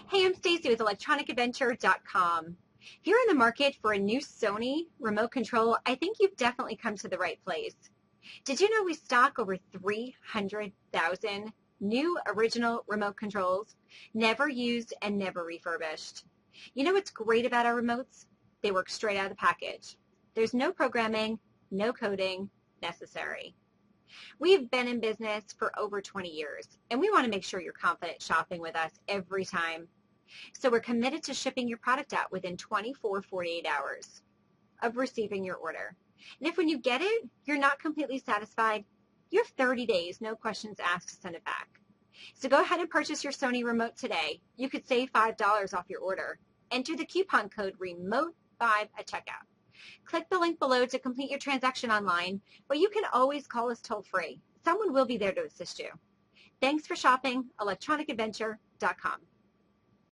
Hey, I'm Stacy with electronicadventure.com. If you're in the market for a new Sony remote control, I think you've definitely come to the right place. Did you know we stock over 300,000 new original remote controls, never used and never refurbished? You know what's great about our remotes? They work straight out of the package. There's no programming, no coding necessary. We've been in business for over 20 years, and we want to make sure you're confident shopping with us every time. So we're committed to shipping your product out within 48 hours of receiving your order. And if when you get it, you're not completely satisfied, you have 30 days, no questions asked, to send it back. So go ahead and purchase your Sony remote today. You could save $5 off your order. Enter the coupon code REMOTE5 at checkout. Click the link below to complete your transaction online, but you can always call us toll-free. Someone will be there to assist you. Thanks for shopping, electronicadventure.com.